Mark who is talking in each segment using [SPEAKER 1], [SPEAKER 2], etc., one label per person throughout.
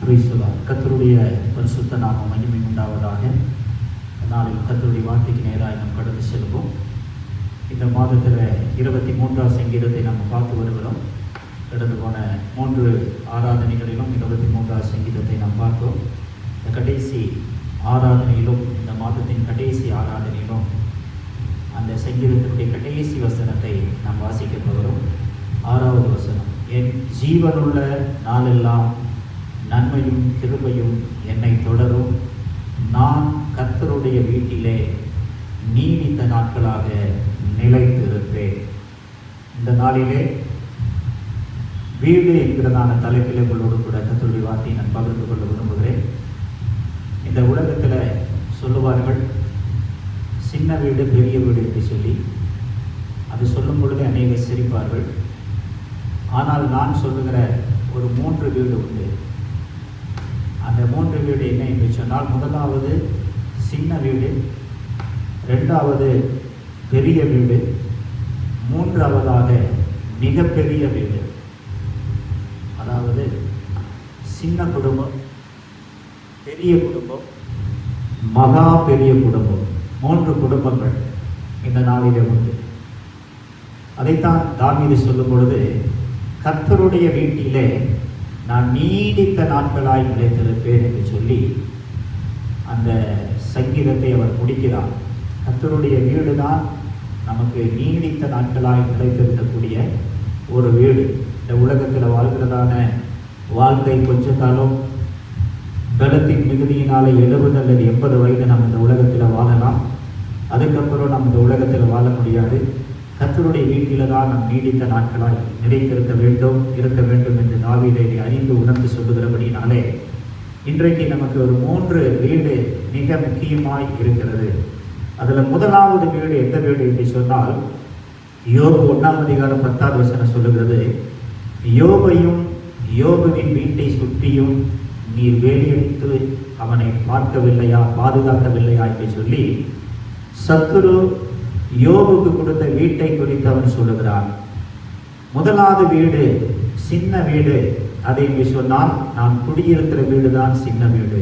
[SPEAKER 1] கர்த்தருடைய பரிசுத்த நாமம் மகிமை உண்டாவதாக. நாளில் கர்த்தருடைய வார்த்தைக்கு நேராக நாம் கடந்து செல்வோம். இந்த மாதத்தில் 23ஆம் சங்கீதத்தை நாம் பார்த்து வருகிறோம். கடந்து போன 3 ஆராதனைகளிலும் 23ஆம் சங்கீதத்தை நாம் பார்த்தோம். இந்த கடைசி ஆராதனையிலும், இந்த மாதத்தின் கடைசி ஆராதனையிலும் அந்த சங்கீதத்தினுடைய கடைசி வசனத்தை நாம் வாசிக்க போகிறோம். 6வது வசனம், என் ஜீவனுள்ள நாளெல்லாம் நன்மையும் கிருபையும் என்னை தொடரும், நான் கர்த்தருடைய வீட்டிலே நீடித்த நாட்களாக நிலைத்திருப்பேன். இந்த நாளிலே வீடு என்கிறதான தலைப்பிலே உங்களோடு கூட கர்த்தருடைய வார்த்தையை நான் பகிர்ந்து கொள்ள விரும்புகிறேன். இந்த உலகத்தில் சொல்லுவார்கள் சின்ன வீடு பெரிய வீடு என்று சொல்லி. அது சொல்லும் பொழுது அநேகர் சிரிப்பார்கள். ஆனால் நான் சொல்லுகிற ஒரு 3 வீடு உண்டு. அந்த 3 வீடு என்ன என்று சொன்னால், முதலாவது சின்ன வீடு, 2வது பெரிய வீடு, 3வதாக மிகப்பெரிய வீடு. அதாவது சின்ன குடும்பம், பெரிய குடும்பம், மகா பெரிய குடும்பம், 3 குடும்பங்கள் இந்த நாளிலே உண்டு. அதைத்தான் தாவீது சொல்லும் பொழுது, கர்த்தருடைய வீட்டிலே நான் நீடித்த நாட்களாய் நிலைத்திருப்பேன் என்று சொல்லி அந்த சங்கீதத்தை அவர் முடிக்கிறார். கர்த்தருடைய வீடு தான் நமக்கு நீடித்த நாட்களாய் நிலைத்திருக்கக்கூடிய ஒரு வீடு. இந்த உலகத்தில் வாழ்கிறதான வாழ்க்கை கொஞ்ச காலம் பலத்தின் மிகுதியினாலே 70 அல்லது 80 வயது நம்ம இந்த உலகத்தில் வாழலாம். அதுக்கப்புறம் நம்ம இந்த உலகத்தில் வாழ முடியாது. கர்த்தருடைய வீட்டில் தான் நம் நீடித்த நாட்களாய் நிலைத்திருக்க வேண்டும் என்று தாவீது இதை அறிந்து உணர்ந்து சொல்லுகிறபடினாலே இன்றைக்கு நமக்கு ஒரு 3 வீடு மிக முக்கியமாய் இருக்கிறது. அதில் முதலாவது வீடு எந்த வீடு என்று சொன்னால், யோபு 1ஆம் அதிகாரம் 10வது வசனம் சொல்லுகிறது, யோபையும் யோபுவின் வீட்டை சுற்றியும் நீர் வேலியடித்து அவனை பார்க்கவில்லையா, பாதுகாக்கவில்லையா என்று சொல்லி சத்துரு யோபுக்கு கொடுத்த வீட்டை குறித்து அவன் சொல்லுகிறான். முதலாவது வீடு சின்ன வீடு. அதை இங்கு சொன்னால் நாம் குடியிருக்கிற வீடு தான் சின்ன வீடு.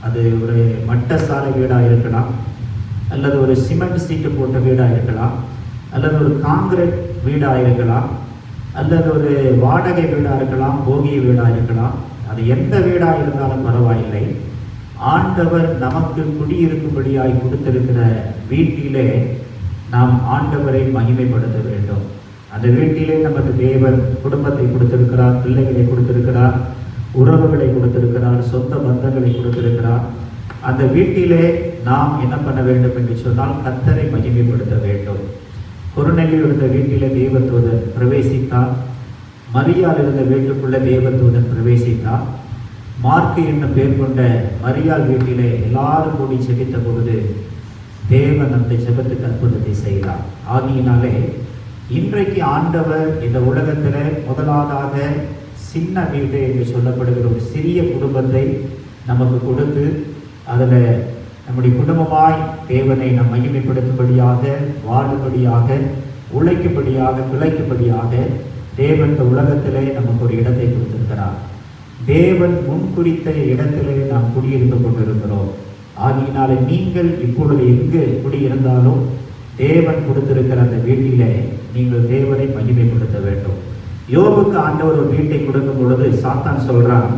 [SPEAKER 1] அது ஒரு மட்டசாலை வீடாக இருக்கலாம், அல்லது ஒரு சிமெண்ட் சீட்டு போட்ட வீடாக இருக்கலாம், அல்லது ஒரு காங்கிரீட் வீடாக இருக்கலாம், அல்லது ஒரு வாடகை வீடாக இருக்கலாம், போகிய வீடாக இருக்கலாம். அது எந்த வீடாக இருந்தாலும் பரவாயில்லை. ஆண்டவர் நமக்கு குடியிருக்கும்படியாய் கொடுத்திருக்கிற வீட்டிலே நாம் ஆண்டவரை மகிமைப்படுத்த வேண்டும். அந்த வீட்டிலே நமக்கு தேவன் குடும்பத்தை கொடுத்திருக்கிறார், பிள்ளைகளை கொடுத்திருக்கிறார், உறவுகளை கொடுத்திருக்கிறார், சொந்த பந்தங்களை கொடுத்திருக்கிறார். அந்த வீட்டிலே நாம் என்ன பண்ண வேண்டும் என்று சொன்னால், கர்த்தரை மகிமைப்படுத்த வேண்டும். கொர்நேலியு இருந்த வீட்டிலே தேவதூதன் பிரவேசித்தார். மரியாள் இருந்த வீட்டுக்குள்ளே தேவதூதன் பிரவேசித்தார். மார்க்கு என்ன பேர் கொண்ட மரியாள் வீட்டிலே எல்லாரும் கூடி செபித்த பொழுது தேவன் அந்த ஜெபத்துக்கு அற்புதத்தை செய்தார். ஆகியினாலே இன்றைக்கு ஆண்டவர் இந்த உலகத்தில் முதலாவதாக சின்ன வீடு என்று சொல்லப்படுகிற ஒரு சிறிய குடும்பத்தை நமக்கு கொடுத்து, அதில் நம்முடைய குடும்பமாய் தேவனை நம் மகிமைப்படுத்தும்படியாக, வாழும்படியாக, உழைக்கும்படியாக, பிழைக்கும்படியாக தேவன் இந்த உலகத்திலே நமக்கு ஒரு இடத்தை கொடுத்திருக்கிறார். தேவன் முன்குறித்த இடத்திலே நாம் குடியிருந்து கொண்டிருக்கிறோம். ஆகினாலே நீங்கள் இப்பொழுது எங்கு குடியிருந்தாலும் தேவன் கொடுத்திருக்கிற அந்த வீட்டிலே நீங்கள் தேவனை மகிமைப்படுத்த வேண்டும். யோபுக்கு ஆண்டவர் ஒரு வீட்டை கொடுக்கும் பொழுது சாத்தான் சொல்றான்,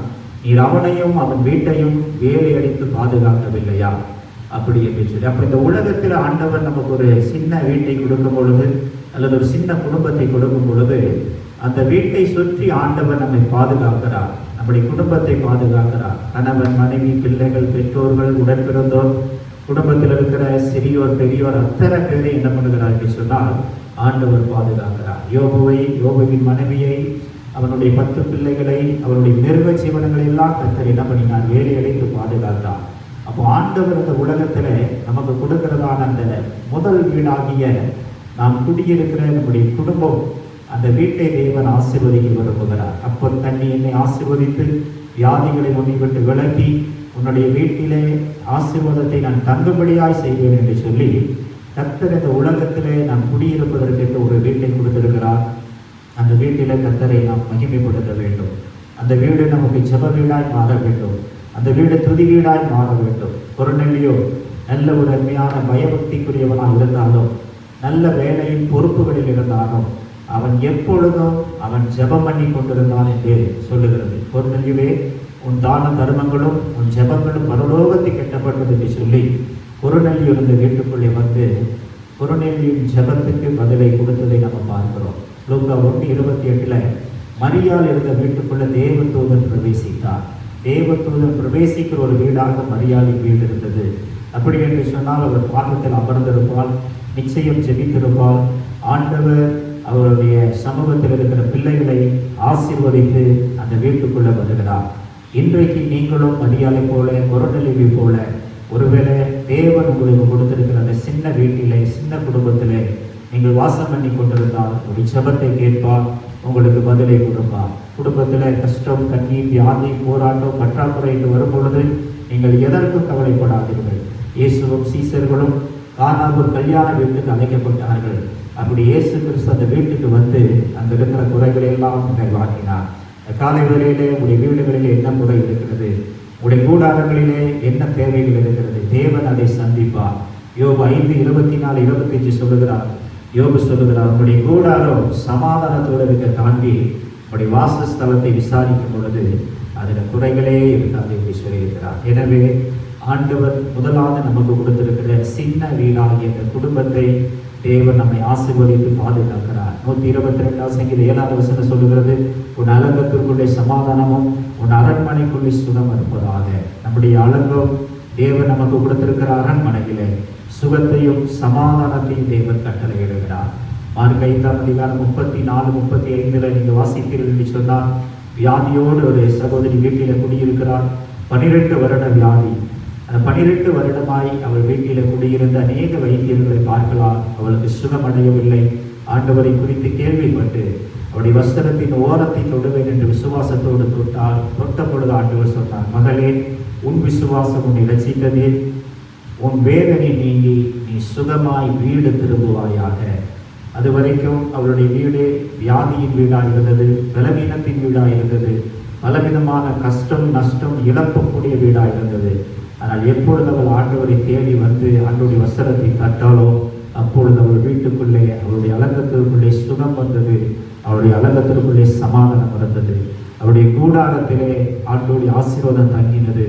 [SPEAKER 1] நீர் அவனையும் அவன் வீட்டையும் வேலையடித்து பாதுகாக்கவில்லையா அப்படி என்று சொல்லி. அப்போ இந்த உலகத்தில் ஆண்டவர் நமக்கு ஒரு சின்ன வீட்டை கொடுக்கும் பொழுது, அல்லது ஒரு சின்ன குடும்பத்தை கொடுக்கும் பொழுது, அந்த வீட்டை சுற்றி ஆண்டவர் நம்மை பாதுகாக்கிறார், நம்முடைய குடும்பத்தை பாதுகாக்கிறார். கணவன், மனைவி, பிள்ளைகள், பெற்றோர்கள், உடன்பிறந்தோர், குடும்பத்தில் இருக்கிற சிறியோர், பெரியோர், அத்தனை பேரை என்ன பண்ணுகிறார் என்று சொன்னால் ஆண்டவர் பாதுகாக்கிறார். யோபுவின் மனைவியை, அவனுடைய 10 பிள்ளைகளை, அவருடைய மிருக ஜீவனங்களை எல்லாம் கர்த்தர் என்ன பண்ணினார், வேலையடைத்து பாதுகாத்தார். அப்போ ஆண்டவர் இந்த உலகத்தில் நமக்கு கொடுக்கிறதான அந்த முதல் வீடாகிய நாம் குடியிருக்கிற நம்முடைய குடும்பம், அந்த வீட்டை தேவன் ஆசீர்வதிக்க விரும்புகிறார். அப்போ தண்ணி என்னை ஆசீர்வதித்து வியாதிகளை உன்னை விட்டு விலக்கி உன்னுடைய வீட்டிலே ஆசீர்வாதத்தை நான் தங்கும்படியாய் செய்வேன் என்று சொல்லி கர்த்தர் இந்த உலகத்திலே நாம் குடியிருப்பதற்கு ஒரு வீட்டை கொடுத்திருக்கிறார். அந்த வீட்டிலே கர்த்தரை நாம் மகிமைப்படுத்த வேண்டும். அந்த வீடு நமக்கு ஜெப வீடாய் மாற வேண்டும். அந்த வீடு துதி வீடாய் மாற வேண்டும். கொர்நேலியு நல்ல ஒரு அருமையான பயபக்திக்குரியவனாக இருந்தாலும், நல்ல வேலையின் பொறுப்புகளில் இருந்தாலும், அவன் எப்பொழுதும் அவன் ஜெபம் பண்ணி கொண்டிருந்தான் என்று சொல்லுகிறது. கொர்நேலியுவே, உன் தான தர்மங்களும் உன் ஜெபங்களும் பரலோகத்தை கட்டப்பட்டது என்று சொல்லி கொர்நேலியு இருந்த வீட்டுக்குள்ளே வந்து கொர்நேலியின் ஜெபத்துக்கு பதிலை கொடுத்ததை நம்ம பார்க்கிறோம். லூக்கா 1:28 மரியாள் இருந்த வீட்டுக்குள்ள தேவதூதன் பிரவேசித்தார். தேவதூதன் பிரவேசிக்கிற ஒரு வீடாக மரியாளின் வீடு இருந்தது. அப்படி என்று சொன்னால் அவர் பாதத்தில் அமர்ந்திருப்பால், நிச்சயம் ஜெபித்திருப்பால், ஆண்டவர் அவருடைய சமூகத்தில் இருக்கிற பிள்ளைகளை ஆசீர்வதித்து அந்த வீட்டுக்குள்ள வருகிறார். இன்றைக்கு நீங்களும் மரியாளை போல, கொர்நேலியுவை போல, ஒருவேளை தேவன் உங்களுக்கு கொடுத்திருக்கிற அந்த சின்ன வீட்டிலே, சின்ன குடும்பத்திலே நீங்கள் வாசம் பண்ணி கொண்டிருந்தால் ஒரு ஜெபத்தை கேட்பார், உங்களுக்கு பதிலை கொடுப்பார். குடும்பத்தில் கஷ்டம், கண்ணீர், வியாதி, போராட்டம், பற்றாக்குறை என்று வரும் பொழுது நீங்கள் எதற்கும் கவலைப்படாதீர்கள். இயேசுவும் சீசர்களும் கானாவூர் கல்யாண வீட்டுக்கு அழைக்கப்பட்டார்கள். அப்படி இயேசு கிறிஸ்து அந்த வீட்டுக்கு வந்து அந்த இருக்கிற குறைகளை எல்லாம் நிறைவாக்கினார். காலை வேளையிலே உங்களுடைய வீடுகளிலே என்ன குறை இருக்கிறது, உங்களுடைய கூடாரங்களிலே என்ன தேவைகள் இருக்கிறது, தேவன் அதை சந்திப்பார். யோபு 5:24-25 சொல்லுகிறார். யோபு சொல்லுகிறார், உங்களுடைய கூடாரம் சமாதானத்தோடு இருக்க தாண்டி உங்களுடைய வாசஸ்தலத்தை விசாரிக்கும் பொழுது அதில் குறைகளே இருக்காது என்று சொல்லியிருக்கிறார். எனவே ஆண்டவர் முதலாவது நமக்கு கொடுத்திருக்கிற சின்ன வீடாகிய இந்த குடும்பத்தை தேவன் நம்மை ஆசீர்வதித்து பாதுகாக்கிறார். 122 சங்கீதம் 7 சொல்லுகிறது, உன் அலங்கத்திற்குள்ளே சமாதானமும் உன் அரண்மனைக்குள்ளே சுகம் இருப்பதாக. நம்முடைய அலங்கம் தேவன் நமக்கு கொடுத்திருக்கிற அரண்மனையிலே சுகத்தையும் சமாதானத்தையும் தேவன் கட்டளையிடுகிறார். மார்க் 5:34-35 நீங்கள் வாசிப்பீர்கள் என்று சொன்னால், வியாதியோடு ஒரு சகோதரி வீட்டில் குடியிருக்கிறார். 12 வருட வியாதி. அந்த 12 வருடமாய் அவள் வீட்டில் குடியிருந்த அநேக வைத்தியர்களை பார்க்கலாம், அவளுக்கு சுகமடையவில்லை. ஆண்டவரை குறித்து கேள்விப்பட்டு அவருடைய வஸ்திரத்தின் ஓரத்தை தொடுவேன் என்று விசுவாசத்தோடு தொட்ட பொழுது ஆண்டவர் சொன்னார், மகளே, உன் விசுவாசம் உன்னை ரட்சித்ததே, உன் வேதனை நீங்கி நீ சுகமாய் வீடு திரும்புவாயாக. அது வரைக்கும் அவருடைய வீடு வியாதியின் வீடாக இருந்தது, பலவீனத்தின் வீடாக இருந்தது, பலவிதமான கஷ்டம், நஷ்டம், இழப்பக்கூடிய வீடாக இருந்தது. ஆனால் எப்பொழுது அவள் ஆண்டவரை தேடி வந்து ஆண்டவருடைய வஸ்திரத்தை தட்டாலோ அப்பொழுது அவள் வீட்டுக்குள்ளே, அவருடைய அலங்கத்திற்குள்ளே சுகம் வந்தது, அவருடைய அலங்கத்திற்குள்ளே சமாதானம் இருந்தது, அவருடைய கூடாரத்திலே ஆண்டவருடைய ஆசீர்வாதம் தங்கினது.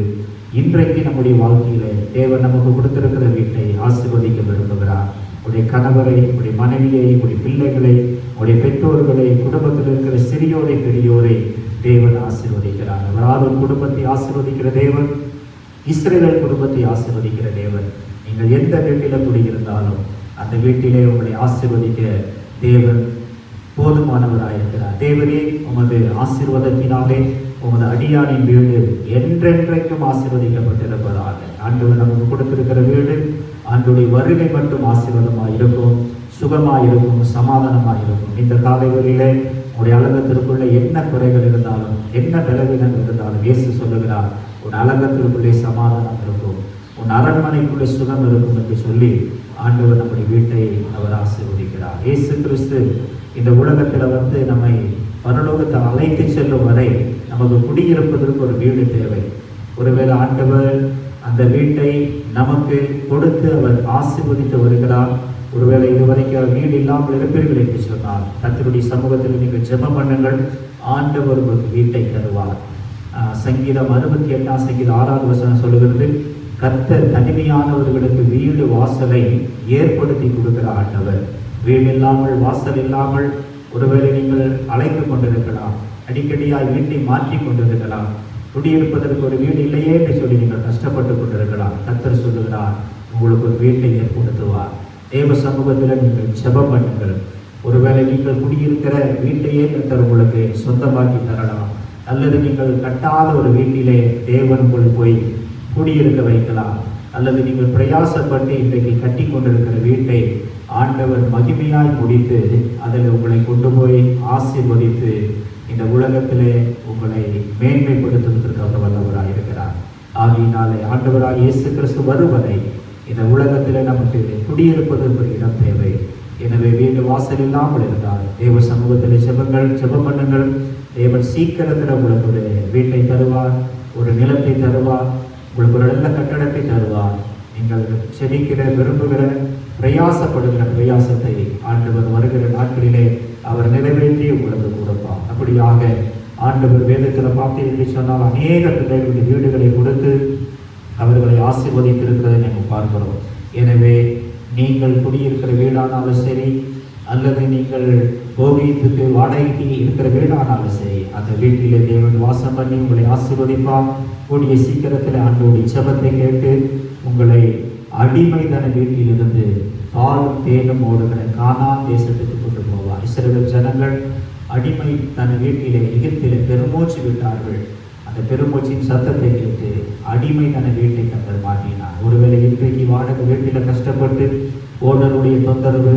[SPEAKER 1] இன்றைக்கு நம்முடைய வாழ்க்கையிலே தேவன் நமக்கு கொடுத்திருக்கிற வீட்டை ஆசீர்வதிக்க விரும்புகிறார். உடைய கணவரை, உடைய மனைவியை, உடைய பிள்ளைகளை, உடைய பெற்றோர்களை, குடும்பத்தில் இருக்கிற சிறியோரை, பெரியோரை தேவன் ஆசீர்வதிக்கிறார். அவரால் ஒரு குடும்பத்தை ஆசீர்வதிக்கிற தேவன், இஸ்ரவேல் குடும்பத்தை ஆசீர்வதிக்கிற தேவன். நீங்கள் எந்த வீட்டில் குடியிருந்தாலும் அந்த வீட்டிலே உங்களை ஆசீர்வதிக்க தேவன் போதுமானவராயிருக்கிறார். தேவனே, உமது ஆசீர்வாதத்தினாலே உமது அடியானின் வீடு என்றென்றைக்கும் ஆசீர்வதிக்கப்பட்டிருப்பதாக. ஆண்டவர் நமக்கு கொடுத்திருக்கிற வீடு ஆண்டுடைய வருகை மட்டும் ஆசீர்வாதமாக இருக்கும், சுகமாக இருக்கும், சமாதானமாக இருக்கும். இந்த காலைகளிலே உடைய அலங்கத்திற்குள்ளே என்ன குறைகள் இருந்தாலும், என்ன பலவீனம் இருந்தாலும் இயேசு சொல்லுகிறார், உன் அலங்கத்திற்குள்ளே சமாதானம் இருக்கும், உன் அரண்மனைக்குள்ளே சுகம் இருக்கும் என்று சொல்லி ஆண்டவர் நம்முடைய வீட்டை அவர் ஆசீர்வதிக்கிறார். இயேசு கிறிஸ்து இந்த உலகத்தில் வந்து நம்மை பரலோகத்தை அழைத்து செல்லும் வரை நமக்கு குடியிருப்பதற்கு ஒரு வீடு தேவை. ஒருவேளை ஆண்டவர் அந்த வீட்டை நமக்கு கொடுத்து அவர் ஆசீர்வதித்து வருகிறார். ஒருவேளை இதுவரைக்கும் வீடு இல்லாமல் இருப்பீர்கள் என்று சொன்னால் கர்த்தருடைய சமூகத்தில் நீங்கள் ஜெபம் பண்ணுங்கள், ஆண்டவர் உங்களுக்கு வீட்டை தருவார். சங்கீதம் 68 சங்கீதம் 6 சொல்லுகிறது, கர்த்தர் தனிமையானவர்களுக்கு வீடு வாசலை ஏற்படுத்தி கொடுக்கிற ஆண்டவர். வீடு இல்லாமல், வாசல் இல்லாமல் ஒருவேளை நீங்கள் அழைத்து கொண்டிருக்கலாம், அடிக்கடியாக வீட்டை மாற்றி கொண்டிருக்கலாம், குடியிருப்பதற்கு ஒரு வீடு இல்லையே என்று சொல்லி நீங்கள் கஷ்டப்பட்டு கொண்டிருக்கலாம். கர்த்தர் சொல்லுகிறார், உங்களுக்கு ஒரு வீட்டை ஏற்படுத்துவார். தேவ சமூகத்தில் நீங்கள் ஜெபம் பண்ணுங்கள். ஒருவேளை நீங்கள் குடியிருக்கிற வீட்டையே கர்த்தர் உங்களுக்கு சொந்தமாக்கி தரலாம், அல்லது நீங்கள் கட்டாத ஒரு வீட்டிலே தேவன் உங்களை போய் குடியிருக்க வைக்கலாம், அல்லது நீங்கள் பிரயாசப்பட்டு இன்றைக்கு கட்டி கொண்டிருக்கிற வீட்டை ஆண்டவர் மகிமையாய் முடித்து அதில் உங்களை கொண்டு போய் ஆசீர்வதித்து இந்த உலகத்திலே உங்களை மேன்மைப்படுத்துவதற்கு அவர் வல்லவராக இருக்கிறார். ஆகையினாலே ஆண்டவராக இயேசு கிறிஸ்து வருவதை இந்த உலகத்தில் நமக்கு குடியிருப்பதற்கு ஒரு இடம் தேவை. எனவே வீடு வாசல் இல்லாமல் இருந்தால் தேவ சமூகத்தில் ஜெபம் பண்ணுங்கள். தேவன் சீக்கிரத்தில் உங்களுக்கு ஒரு வீட்டை தருவார், ஒரு நிலத்தை தருவார், உங்களுக்கு ஒரு நல்ல கட்டடத்தை தருவார். நீங்கள் செபிக்கிற விரும்புகிற பிரயாசப்படுகிற பிரயாசத்தை ஆண்டவர் வருகிற நாட்களிலே அவர் நிறைவேற்றி உங்களுக்கு கொடுப்பார். அப்படியாக ஆண்டவர் வேதத்தில் பார்த்து என்று சொன்னால் அநேக பிள்ளைகளுடைய வீடுகளை கொடுத்து அவர்களை ஆசீர்வதித்திருக்கிறதை நாங்கள் பார்க்கிறோம். எனவே நீங்கள் குடியிருக்கிற வீடானாலும் சரி, அல்லது நீங்கள் போகியத்துக்கு வாடகைக்கு இருக்கிற வீடானாலும் சரி, அந்த வீட்டிலே தேவன் வாசம் பண்ணி உங்களை ஆசீர்வதிப்பார். கூடிய சீக்கிரத்தில் ஆண்டவருடைய ஜெபத்தை கேட்டு உங்களை அடிமைதன வீட்டிலிருந்து பாலும் தேனும் ஓடுகிற கானான் தேசத்துக்கு கொண்டு போவார். இஸ்ரவேல் ஜனங்கள் அடிமை தன் வீட்டிலே எகிப்திலே பெருமூச்சு விட்டார்கள். அந்த பெருமூச்சின் சத்தத்தை கேட்டு அடிமை தன வீட்டை கர்த்தர் மாற்றினார். ஒருவேளை இன்றைக்கு வாடகை வீட்டில் கஷ்டப்பட்டு ஓனருடைய தொந்தரவு,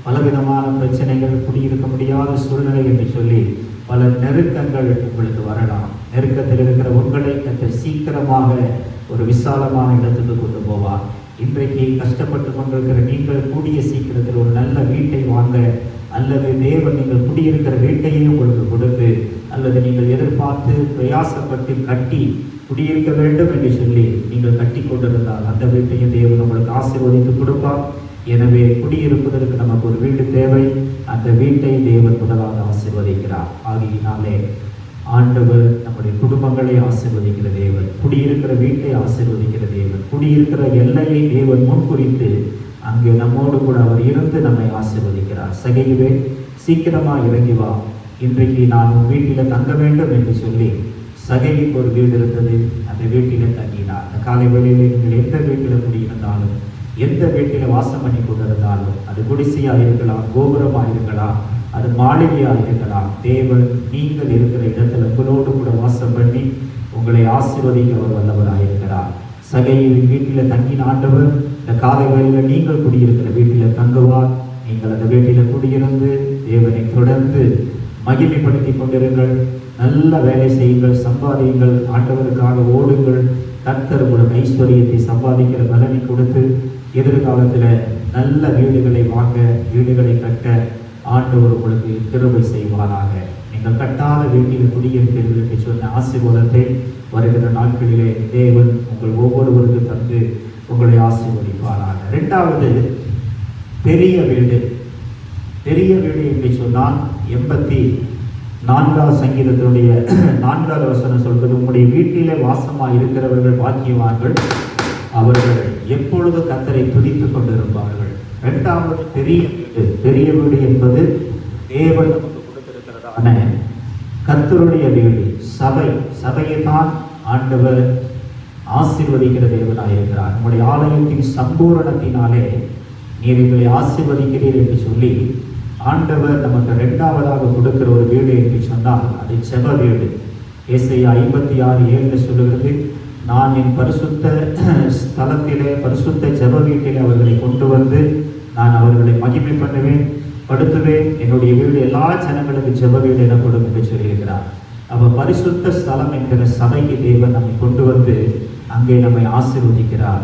[SPEAKER 1] பலவிதமான பிரச்சனைகள், குடியிருக்க முடியாத சூழ்நிலை என்று சொல்லி பல நெருக்கங்கள் உங்களுக்கு வரலாம். நெருக்கத்தில் இருக்கிற உங்களை கர்த்தர் சீக்கிரமாக ஒரு விசாலமான இடத்துக்கு கொண்டு போவார். இன்றைக்கு கஷ்டப்பட்டு கொண்டிருக்கிற நீங்கள் கூடிய சீக்கிரத்தில் ஒரு நல்ல வீட்டை வாங்க, அல்லது தேவன் நீங்கள் குடியிருக்கிற வீட்டையே உங்களுக்கு கொடுத்து, அல்லது நீங்கள் எதிர்பார்த்து பிரயாசப்பட்டு கட்டி குடியிருக்க வேண்டும் என்று சொல்லி நீங்கள் கட்டி கொண்டிருந்தால் அந்த வீட்டையும் தேவன் உங்களுக்கு ஆசீர்வதித்து கொடுப்பார். எனவே குடியிருப்பதற்கு நமக்கு ஒரு வீடு தேவை. அந்த வீட்டை தேவன் முதலாக ஆசீர்வதிக்கிறார். ஆகியினாலே ஆண்டவர் நம்முடைய குடும்பங்களை ஆசீர்வதிக்கிற தேவன், குடியிருக்கிற வீட்டை ஆசீர்வதிக்கிற தேவன், குடியிருக்கிற எல்லையை தேவன் முன்குறித்து அங்கே நம்மோடு கூட அவர் இருந்து நம்மை ஆசீர்வதிக்கிறார். சகைவே, சீக்கிரமா இறங்கி வா, இன்றைக்கு நான் உன் வீட்டில் தங்க வேண்டும் என்று சொல்லி சகைக்கு ஒரு வீடு இருந்தது. அந்த வீட்டில் தங்கினார். அந்த காலை வேளையில் நீங்கள் எந்த வீட்டில் குடியிருந்தாலும், எந்த வீட்டில் வாசம் பண்ணி கொண்டிருந்தாலும், அது குடிசையாக இருக்கலாம், கோபுரமாக இருக்கலாம், அது மாளிகையாக இருக்கலாம், தேவன் நீங்கள் இருக்கிற இடத்துல உங்களோடு கூட வாசம் பண்ணி உங்களை ஆசீர்வதிக்க அவர் வல்லவராக இருக்கிறார். சகையின் வீட்டில் தங்கின ஆண்டவர் இந்த காலை வேளையில் நீங்கள் குடியிருக்கிற வீட்டில் தங்குவார். நீங்கள் அந்த வீட்டில் குடியிருந்து தேவனை தொடர்ந்து மகிமைப்படுத்தி கொண்டிருங்கள். நல்ல வேலை செய்யுங்கள், சம்பாதியுங்கள், ஆண்டவருக்காக ஓடுங்கள். கர்த்தர் உங்களுக்கு ஐஸ்வர்யத்தை சம்பாதிக்கிற பலனை கொடுத்து எதிர்காலத்தில் நல்ல வீடுகளை வாங்க, வீடுகளை கட்ட ஆண்டவர் உங்களுக்கு கிருபை செய்வாராக. நீங்கள் கட்டாத வீட்டில் குடியிருப்பீர்கள் என்று சொன்ன ஆசீர்வாதத்தை வருகிற நாட்களிலே தேவன் உங்கள் ஒவ்வொருவருக்கு தந்து உங்களை ஆசீர்வதிப்பாராக. இரண்டாவது, பெரிய வீடு. பெரிய வீடு என்று சொன்னால் 84 சங்கீதத்தினுடைய 4வது வசனம் சொல்வது, உங்களுடைய வீட்டிலே வாசமாக இருக்கிறவர்கள் பாக்கியவான்கள், அவர்கள் எப்பொழுது கர்த்தரை துதித்துக் கொண்டிருப்பார்கள். இரண்டாவது பெரிய வீடு. பெரிய வீடு என்பது தேவன் நமக்கு கொடுத்திருக்கிறதான கர்த்தருடைய வீடு, சபை. சபையை தான் ஆண்டவர் ஆசீர்வதிக்கிற தேவனாக இருக்கிறார். நம்முடைய ஆலயத்தின் சம்பூரணத்தினாலே நீர் எங்களை ஆசீர்வதிக்கிறீர் என்று சொல்லி ஆண்டவர் நமக்கு இரண்டாவதாக கொடுக்கிற ஒரு வீடு என்று சொன்னால் அது ஜெப வீடு. ஏசாயா 56:7 சொல்லுகிறது, நான் என் பரிசுத்த ஸ்தலத்திலே, பரிசுத்த ஜெப வீட்டிலே அவர்களை கொண்டு வந்து நான் அவர்களை மகிமை பண்ணுவேன், படுத்துவேன், என்னுடைய வீடு எல்லா ஜனங்களுக்கு ஜெப வீடு எனப்படும் என்று சொல்லியிருக்கிறார். அவர் பரிசுத்த ஸ்தலம் என்கிற சபைக்கு தேவன் நம்மை கொண்டு வந்து அங்கே நம்மை ஆசீர்வதிக்கிறார்.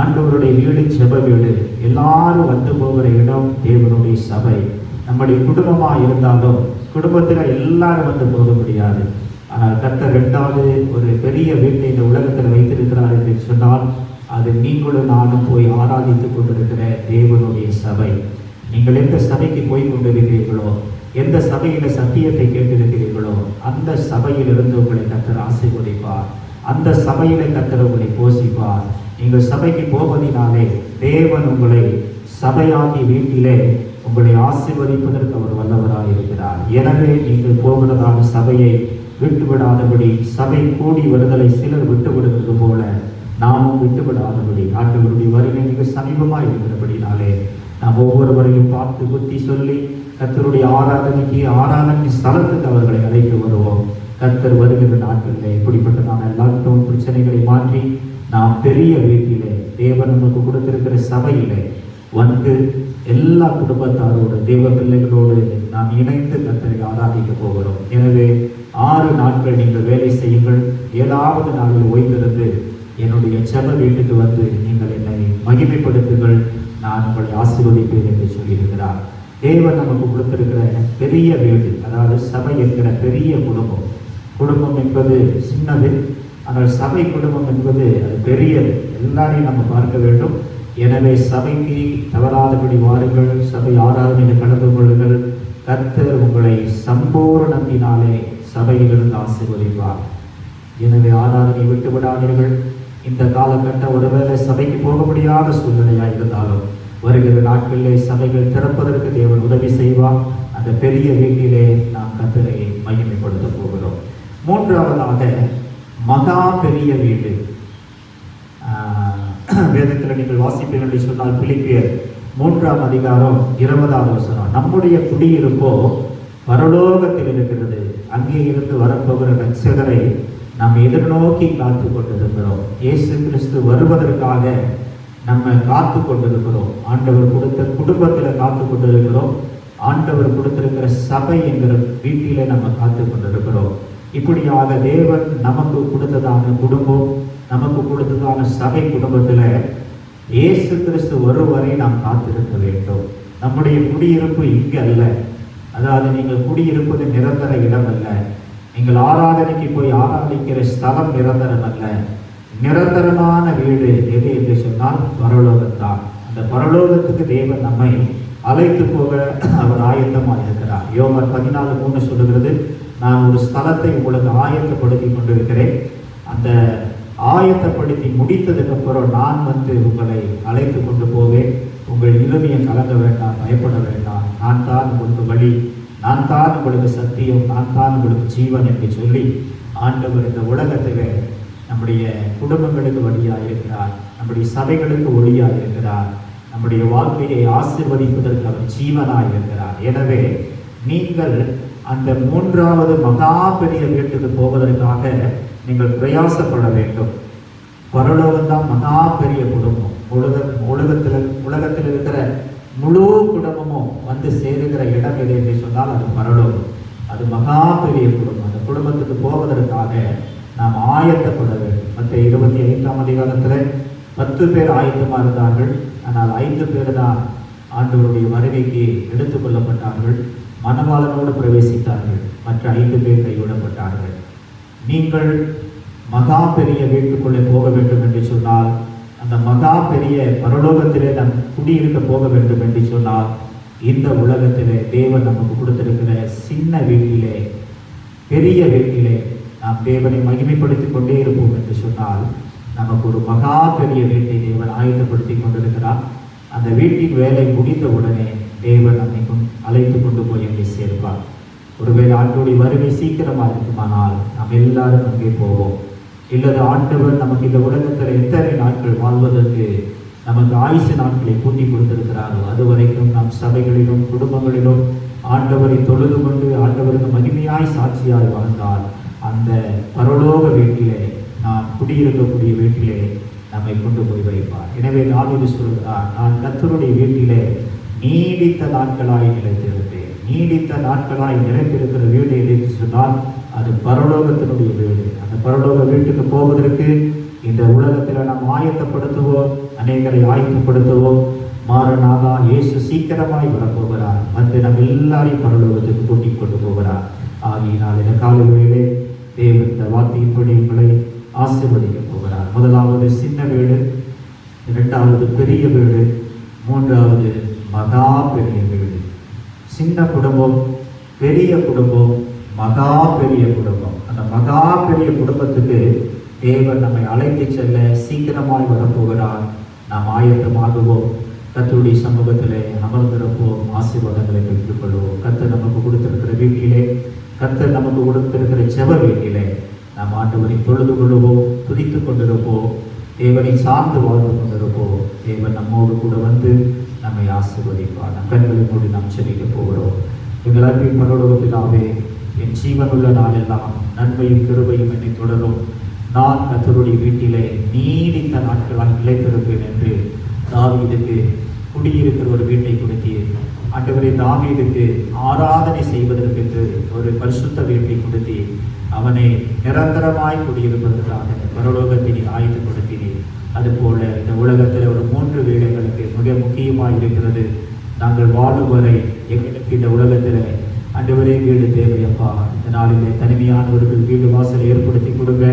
[SPEAKER 1] ஆண்டவருடைய வீடு ஜெப வீடு. எல்லாரும் வந்து போகிற இடம் தேவனுடைய சபை. நம்முடைய குடும்பமாக இருந்தாலும் குடும்பத்தில் எல்லாரும் வந்து போக முடியாது. ஆனால் கர்த்தர் இரண்டாவது ஒரு பெரிய வீட்டை இந்த உலகத்தில் வைத்திருக்கிறார் என்று சொன்னால் அது நீங்களும் நானும் போய் ஆராதித்துக் கொண்டிருக்கிற தேவனுடைய சபை. நீங்கள் எந்த சபைக்கு போய் கொண்டிருக்கிறீர்களோ, எந்த சபையில் சத்தியத்தை கேட்டிருக்கிறீர்களோ, அந்த சபையிலிருந்து உங்களை கர்த்தர் ஆசீர்வதிப்பார். அந்த சபையில கர்த்தர் உங்களை போஷிப்பார். நீங்கள் சபைக்கு போவதினாலே தேவன் உங்களை சபையாகி வீட்டிலே உங்களை ஆசீர்வதிப்பதற்கு அவர் வல்லவராக இருக்கிறார். எனவே நீங்கள் போகிறதான சபையை விட்டுவிடாதபடி, சபை கூடி வருதலை சிலர் விட்டுவிடுவது போல நாமும் விட்டுவிடாதபடி, ஆண்டவருடைய வருகை மிக சமீபமாக இருக்கிறபடினாலே நாம் ஒவ்வொருவரையும் பார்த்து புத்தி சொல்லி கர்த்தருடைய ஆராதனை ஸ்தலத்துக்கு அவர்களை அழைத்து வருவோம். கர்த்தர் வருகிற நாட்களில் இப்படிப்பட்டதான எல்லாருக்கும் பிரச்சனைகளை மாற்றி நாம் பெரிய வீட்டிலே தேவன் நமக்கு கொடுத்திருக்கிற சபையிலே வந்து எல்லா குடும்பத்தாரோடு தேவ பிள்ளைகளோடு நாம் இணைந்து கர்த்தரை ஆராதிக்க போகிறோம். எனவே 6 நாட்கள் நீங்கள் வேலை செய்யுங்கள். 7வது நாளில் ஓய்ந்திருந்து என்னுடைய ஜெப வீட்டுக்கு வந்து நீங்கள் என்னை மகிமைப்படுத்துங்கள். நான் உங்களை ஆசீர்வதிப்பேன் என்று சொல்லியிருக்கிறார். தேவன் நமக்கு கொடுத்திருக்கிற பெரிய வீடு, அதாவது சபை என்கிற பெரிய குடும்பம். குடும்பம் என்பது சின்னது, ஆனால் சபை குடும்பம் என்பது அது பெரியது. எல்லாரையும் நம்ம பார்க்க வேண்டும். எனவே சபைக்கு தவறாதபடி வாருங்கள், சபை ஆராதனையில் கலந்து கொள்ளுங்கள். கர்த்தர் உங்களை சம்பூர்ணத்தினாலே சபையிலிருந்து ஆசீர்வதிப்பார். எனவே ஆராதனை விட்டு விடாதீர்கள். இந்த காலகட்டம் ஒருவேளை சபைக்கு போக முடியாத சூழ்நிலையாக இருந்தாலும் வருகிற நாட்களிலே சபைகள் திறப்பதற்கு தேவன் உதவி செய்வார். அந்த பெரிய வீட்டிலே நாம் கர்த்தரை மகிமைப்படுத்த போகிறோம். மூன்றாவதாக மகா பெரிய வீடு. வேதத்தில் நீங்கள் வாசிப்பீர்கள் என்று சொன்னால் பிலிப்பியர் 3ஆம் அதிகாரம் 20வது வசனம், நம்முடைய குடியிருப்போ பரலோகத்தில் இருக்கிறது, அங்கே இருந்து வரப்போகிற ரட்சகரை நாம் எதிர்நோக்கி காத்து கொண்டிருக்கிறோம். இயேசு கிறிஸ்து வருவதற்காக நம்ம காத்து கொண்டிருக்கிறோம். ஆண்டவர் கொடுத்த குடும்பத்தில் காத்து கொண்டிருக்கிறோம். ஆண்டவர் கொடுத்திருக்கிற சபை என்கிற வீட்டிலே நம்ம காத்து கொண்டிருக்கிறோம். இப்படியாக தேவன் நமக்கு கொடுத்ததான குடும்பம், நமக்கு கொடுத்ததான சபை குடும்பத்தில் இயேசு கிறிஸ்து வருவரை நாம் காத்திருக்க வேண்டும். நம்முடைய குடியிருப்பு இங்கு அல்ல. அதாவது நீங்கள் குடியிருப்பது நிரந்தர இடம் அல்ல. நீங்கள் ஆராதனைக்கு போய் ஆராதிக்கிற ஸ்தலம் நிரந்தரம் அல்ல. நிரந்தரமான வீடு எது என்று சொன்னால் பரலோகத்தான். அந்த பரலோகத்துக்கு தேவன் நம்மை அழைத்து போக அவர் ஆயத்தமாக இருக்கிறார். யோவான் 14:3 சொல்லுகிறது, நான் ஒரு ஸ்தலத்தை உங்களுக்கு ஆயத்தப்படுத்தி கொண்டிருக்கிறேன். அந்த ஆயத்தப்படுத்தி முடித்ததுக்கு அப்புறம் நான் வந்து உங்களை அழைத்து கொண்டு போவேன். உங்கள் இருதயம் கலங்க வேண்டாம், பயப்பட வேண்டாம். நான் தான் உங்களுக்கு வழி, நான் தான் உங்களுக்கு சத்தியம், நான் தான் உங்களுக்கு ஜீவன் என்று சொல்லி ஆண்டவர் இந்த உலகத்தில் நம்முடைய குடும்பங்களுக்கு வழியாக இருக்கிறார், நம்முடைய சபைகளுக்கு ஒளியாக இருக்கிறார், நம்முடைய வாழ்க்கையை ஆசீர்வதிப்பதற்கு அவர் ஜீவனாக இருக்கிறார். எனவே நீங்கள் அந்த 3வது மகா பெரிய வீட்டுக்கு போவதற்காக நீங்கள் பிரயாசப்பட வேண்டும். பரலோகம்தான் மகா பெரிய குடும்பம். உலகத்தில் இருக்கிற முழு குடும்பமும் வந்து சேருகிற இடம் எது என்று சொன்னால் அது பரலோகம். அது மகா பெரிய குடும்பம். அந்த குடும்பத்துக்கு போவதற்காக நாம் ஆயத்தப்பட வேண்டும். மற்ற 25ஆம் அதிகாரத்தில் 10 பேர் ஆயத்தமாக இருந்தார்கள். ஆனால் 5 பேர் தான் ஆண்டவருடைய வருகைக்கு எடுத்துக்கொள்ளப்பட்டார்கள், மணவாளனோடு பிரவேசித்தார்கள். மற்ற 5 பேர் கைவிடப்பட்டார்கள். நீங்கள் மகா பெரிய வீட்டுக்குள்ளே போக வேண்டும் என்று சொன்னால், அந்த மகா பெரிய பரலோகத்திலே நாம் குடியிருக்க போக வேண்டும் என்று சொன்னால், இந்த உலகத்திலே தேவன் நமக்கு கொடுத்திருக்கிற சின்ன வீட்டிலே, பெரிய வீட்டிலே நாம் தேவனை மகிமைப்படுத்தி கொண்டே இருப்போம் என்று சொன்னால், நமக்கு ஒரு மகா பெரிய வீட்டை தேவன் ஆயத்தப்படுத்தி கொண்டிருக்கிறார். அந்த வீட்டின் வேலை முடிந்த உடனே தேவன் நம்மை அழைத்து கொண்டு போய் அங்கே சேர்ப்பார். ஒருவேளை ஆண்டோடைய வருகை சீக்கிரமாக இருக்குமானால் நாம் எல்லாரும் அங்கே போவோம். இல்லது ஆண்டவர் நமக்கு இந்த உலகத்தில் எத்தனை நாட்கள் வாழ்வதற்கு நமக்கு ஆயுசு நாட்களை கூட்டி கொடுத்திருக்கிறாரோ அது வரைக்கும் நாம் சபைகளிலும் குடும்பங்களிலும் ஆண்டவரை தொழுது கொண்டு ஆண்டவருக்கு மகிமையாய் சாட்சியாய் வாழ்ந்தால் அந்த பரலோக வீட்டிலே நாம் குடியிருக்கக்கூடிய வீட்டிலே நம்மை கொண்டு போய் வைப்பார். எனவே தாவீது சொல்கிறார், நான் கர்த்தருடைய வீட்டிலே நீடித்த நாட்களாய் நிலைத்திருப்பேன். நீடித்த நாட்களாய் நிலைத்திருக்கிற வீடு என்று சொன்னால் அது பரலோகத்தினுடைய வீடு. அந்த பரலோக வீட்டுக்கு போவதற்கு இந்த உலகத்தில் நாம் ஆயத்தப்படுத்துவோம், அநேகரை ஆயத்தப்படுத்துவோம். மாறனாக இயேசு சீக்கிரமாய் வரப்போகிறார், வந்து நம்ம எல்லாரையும் பரலோகத்துக்கு கூட்டிக் கொண்டு போகிறார். ஆகியனால் இந்த காலையிலே தேவன் இந்த வார்த்தையின்படி உங்களை ஆசீர்வதிக்க போகிறார். முதலாவது சின்ன வீடு, 2வது பெரிய வீடு, 3வது மகா பெரிய வீடு. சின்ன குடும்பம், பெரிய குடும்பம், மகா பெரிய குடும்பம். அந்த மகா பெரிய குடும்பத்துக்கு தேவன் நம்மை அழைத்து செல்ல சீக்கிரமாய் வரப்போகிறார். நாம் ஆயத்தமாகுவோம், கர்த்தருடைய சமூகத்திலே அமர்ந்திருப்போம், ஆசீர்வாதங்களை பெற்றுக்கொள்வோம். கர்த்தர் நமக்கு கொடுத்திருக்கிற வீட்டிலே, கர்த்தர் நமக்கு கொடுத்திருக்கிற ஜெப வீட்டிலே நாம் ஆண்டவரை தொழுது கொள்வோம், துதித்து கொண்டிருப்போம், தேவனை சார்ந்து வாழ்ந்து கொண்டிருப்போம். தேவன் நம்மோடு கூட வந்து நம்மை ஆசீர்வதிப்பார். நம் கண்களை மூடி நாம் செபிக்க போகிறோம். எங்கள் அன்பின் பரலோகத்திலே, என் ஜீவனுள்ள நாளெல்லாம் நன்மையும் கிருபையும் என்னை தொடரும். நான் கர்த்தருடைய வீட்டிலே நீடித்த நாட்களாக நிலைத்திருப்பேன் என்று தாவீதுக்கு குடியிருக்கிற ஒரு வீட்டை கொடுத்தீர். ஆண்டவரே, தாவீதுக்கு ஆராதனை செய்வதற்கு ஒரு பரிசுத்த வீட்டை கொடுத்தீர். அவனை நிரந்தரமாய் குடியிருப்பதற்காக பரலோகத்தை நீர் ஆயத்தப்படுத்தினீர். அதுபோல இந்த உலகத்தில் ஒரு 3 வீடு எங்களுக்கு மிக முக்கியமாக இருக்கிறது. நாங்கள் வாழும் வரை எங்களுக்கு இந்த உலகத்தில் ஆண்டவரே வீடு தேவையப்பா. இந்த நாளிலே தனிமையானவர்கள் வீடு வாசலை ஏற்படுத்தி கொடுங்க.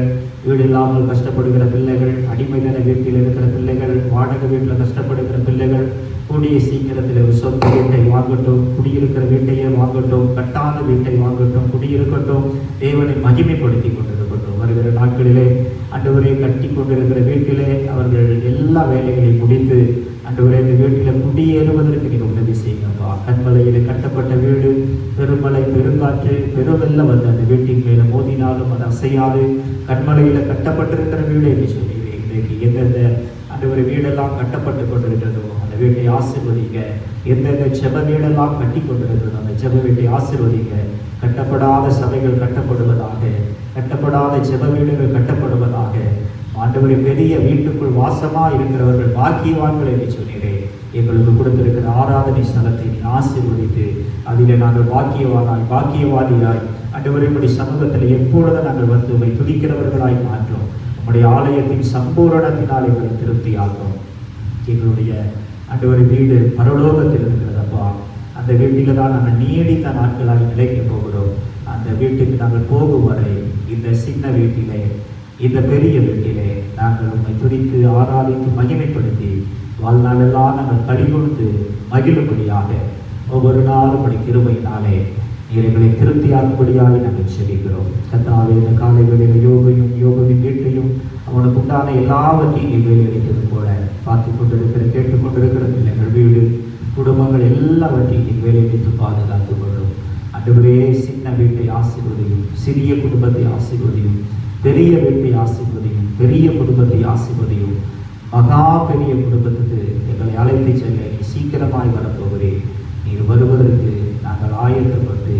[SPEAKER 1] வீடு இல்லாமல் கஷ்டப்படுகிற பிள்ளைகள், அடிமையான வீட்டில் இருக்கிற பிள்ளைகள், வாடகை வீட்டில் கஷ்டப்படுகிற பிள்ளைகள் கூடிய சீக்கிரத்தில் ஒரு சொந்த வீட்டை வாங்கட்டும், குடியிருக்கிற வீட்டையே வாங்கட்டும், கட்டாத வீட்டை வாங்கட்டும், குடியிருக்கட்டும், தேவனை மகிமைப்படுத்தி கொண்டிருக்கட்டும். வருகிற நாட்களிலே ஆண்டவரே கட்டி கொண்டிருக்கிற வீட்டிலே அவர்கள் எல்லா வேலைகளையும் முடித்து ஆண்டவரே இந்த வீட்டில் குடியேறுவதற்கு நீங்கள் உதவி செய்யுங்கப்பா. கண்மலையில் கட்டப்பட்ட வீடு பெருமலை, பெருங்காற்று, பெருவெல்லம் வந்து அந்த வீட்டின் மேலே மோதினாலும் அது அசையாது. கண்மலையில் கட்டப்பட்டிருக்கிற வீடு என்று சொல்லுகிறேன். இன்றைக்கு எந்தெந்த ஆண்டவரே வீடெல்லாம் கட்டப்பட்டு கொண்டிருக்கிறதோ அந்த வீட்டை ஆசீர்வதிங்க. எந்தெந்த ஜெப வீடெல்லாம் கட்டி கொண்டிருக்கிறதோ அந்த ஜெப வீட்டை ஆசீர்வதிங்க. கட்டப்படாத சபைகள் கட்டப்படுவதாக, கட்டப்படாத ஜெப வீடுகள் கட்டப்படுவதாக. ஆண்டவரே பெரிய வீட்டுக்குள் வாசமாக இருக்கிறவர்கள் பாக்கியவான்கள் என்று சொன்னீரே. எங்களுக்கு கொடுத்திருக்கிற ஆராதனை ஸ்தலத்தை நீ ஆசீர்வதித்து அதில் நாங்கள் பாக்கியவாதியாய் ஆண்டவரே உம்முடைய சமூகத்தில் எப்பொழுதும் நாங்கள் வந்து உம்மை துதிக்கிறவர்களாய் மாற்றோம். உம்முடைய ஆலயத்தின் சம்பூரணத்தினால் எங்களை திருப்தியாகும். எங்களுடைய ஆண்டவரே வீடு பரலோகத்தில் இருக்கிறதப்பா. அந்த வீட்டில் தான் நாங்கள் நீடித்த நாட்களாக நிலைக்க போகிறோம். அந்த வீட்டுக்கு நாங்கள் போகும் வரை இந்த சின்ன வீட்டிலே, இந்த பெரிய வீட்டிலே நாங்கள் உம்மை துதித்து ஆராதித்து மகிமைப்படுத்தி வாழ்நாளெல்லாம் நாங்கள் களி கொடுத்து மகிழும்படியாக ஒவ்வொரு நாளும் உடைய கிருபையினாலே நீர் எங்களை திருப்தியாகும்படியாக நாங்கள் செபிக்கிறோம். கர்த்தாவே, இந்த காலை வேளையில் யோகவின் வீட்டையும் அவனுக்கு உண்டான எல்லாவற்றையும் நீ வேலையளித்தது போல பார்த்து கொண்டிருக்கிற கேட்டுக்கொண்டிருக்கிற பிள்ளைகள் வீடு குடும்பங்கள் எல்லாவற்றையும் நீ வேலையளித்து பாதுகாத்து கொள்ளும். ஆண்டவரே, சின்ன வீட்டை ஆசீர்வதியும், சிறிய குடும்பத்தை ஆசீர்வதியும், பெரிய வீட்டை ஆசீர்வதியும், பெரிய குடும்பத்தை ஆசீர்வதியும். மகா பெரிய குடும்பத்துக்கு எங்களை அழைத்து செல்ல நீ சீக்கிரமாய் வரப்போகிறேன். நீர் வருவதற்கு நாங்கள் ஆயத்தப்பட்டு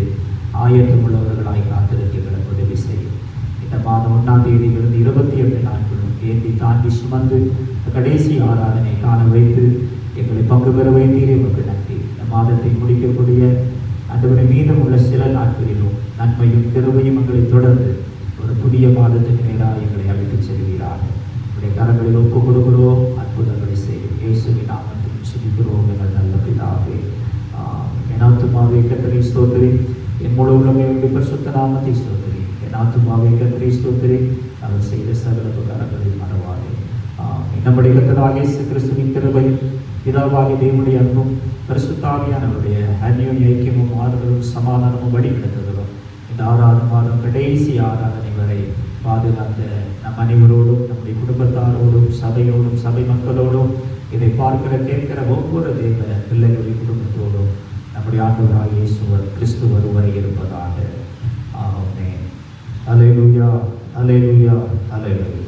[SPEAKER 1] ஆயத்தமுள்ளவர்களாய் காத்திருக்க எங்களுக்கு உதவி செய்யும். இந்த மாதம் 1ஆம் தேதியிலிருந்து 28 நாட்களும் ஏந்தி தாண்டி சுமந்து கடைசி ஆராதனை காண வைத்து எங்களை பங்கு பெற வைத்தீரே உமக்கு நன்றி. இந்த மாதத்தை முடிக்கக்கூடிய ஆண்டவரே மீதம் உள்ள சில நாட்களிலும் நன்மையும் கிருபையும் எங்களை தொடர்ந்து ஒரு புதிய மாதத்துக்கு நேராக எங்களை அழைத்து செல்கிறார். உடைய கரங்களில் ஒப்பு கொடுக்கிறோம். அற்புதங்களை செய்யும் இயேசுவின் நாமத்தில் செபிக்கிறோம் எங்கள் நல்ல பிதாவே. என் ஆத்துமாவே கர்த்தரை ஸ்தோத்திரி, என் முழு உள்ளமே பரிசுத்த நாமத்தை ஸ்தோத்திரி. என் ஆத்துமாவே கர்த்தரை ஸ்தோத்திரி, அவர் செய்த சகல உபகாரங்களை மறவாதே. நம்முடைய கர்த்தராகிய இயேசு கிறிஸ்துவின் கிருபையும் பிதாவாகிய தேவனுடைய அன்பும் பரிசுத்தாவியானவருடைய அந்யோன்ய ஐக்கியமும் ஆறுதலும் சமாதானமும் வழிநடத்துதலும் இந்த 6ஆவது மாதம் கடைசி ஆராதனை வரை பாதுகாத்த நம் அனைவரோடும், நம்முடைய குடும்பத்தாரோடும், சபையோடும், சபை மக்களோடும், இதை பார்க்கிற கேட்கிற ஒவ்வொரு தேவ பிள்ளைகளுடைய குடும்பத்தோடும் நம்முடைய ஆண்டவராகிய இயேசு கிறிஸ்து வருவரை இருப்பதாக. ஆமென். அல்லேலூயா, அல்லேலூயா, அல்லேலூயா.